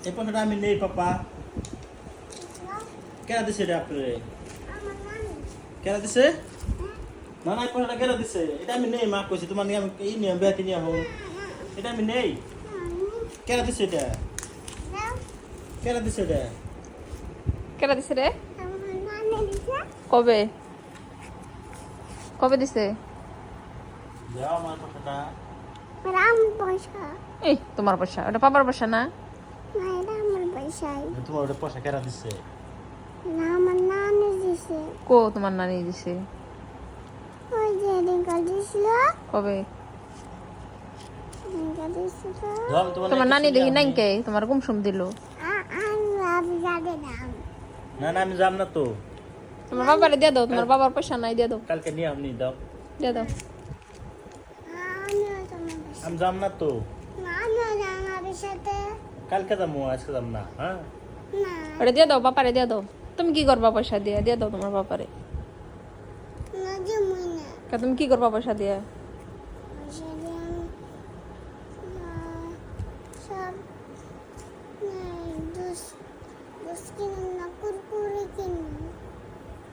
এই পয়সাটা আমি নেই পাপা। কেন দিছে রে আপনারে? কেন দিছে? না না, এই পয়সাটা কেন দিছে? এটা আমি নেই, মা কইছে তোমার নিয়ে আমি এই নিয়ে বেয়াতি নিয়ে হো। এটা আমি নেই। কেন দিছে এটা? কেন দিছে এটা? কেডা দিছে রে? কবে কবে দিছে? দাও আমার পয়সাটা। এই তোমার পয়সা, ওটা পাপার পয়সা না? তোমার ওটা পয়সা কেন দিছে? কো তোমার নানি দিছে? কবে? দাও, আমি তোমার নানি দেখি নাই কে তোমার গুমসুম দিল? না না, আমি যাব না তো। তোমার বাবারে দিয়ে দাও, তোমার বাবার পয়সা নাই, দিয়ে দাও, কালকে নিয়ে আপনি দাও। দিয়ে দাও। আমি যাব না তো। কালকে যাবো, আজকে যাব না। হ্যাঁ, ওটা দিয়ে দাও, বাপারে দিয়ে দাও। তুমি কি করবা পয়সা দিয়ে? দিয়ে দাও তোমার বাপারে। তুমি কি করবা পয়সা দিয়ে?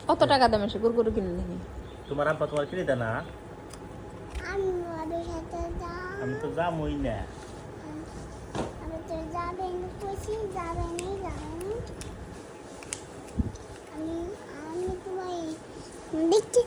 কত টাকা দাম এসে কুরকুরে কিনে নিবি? তোমার আব্বা তোমার কিনে দেয় না? আমি তো যাবই না। দেখছি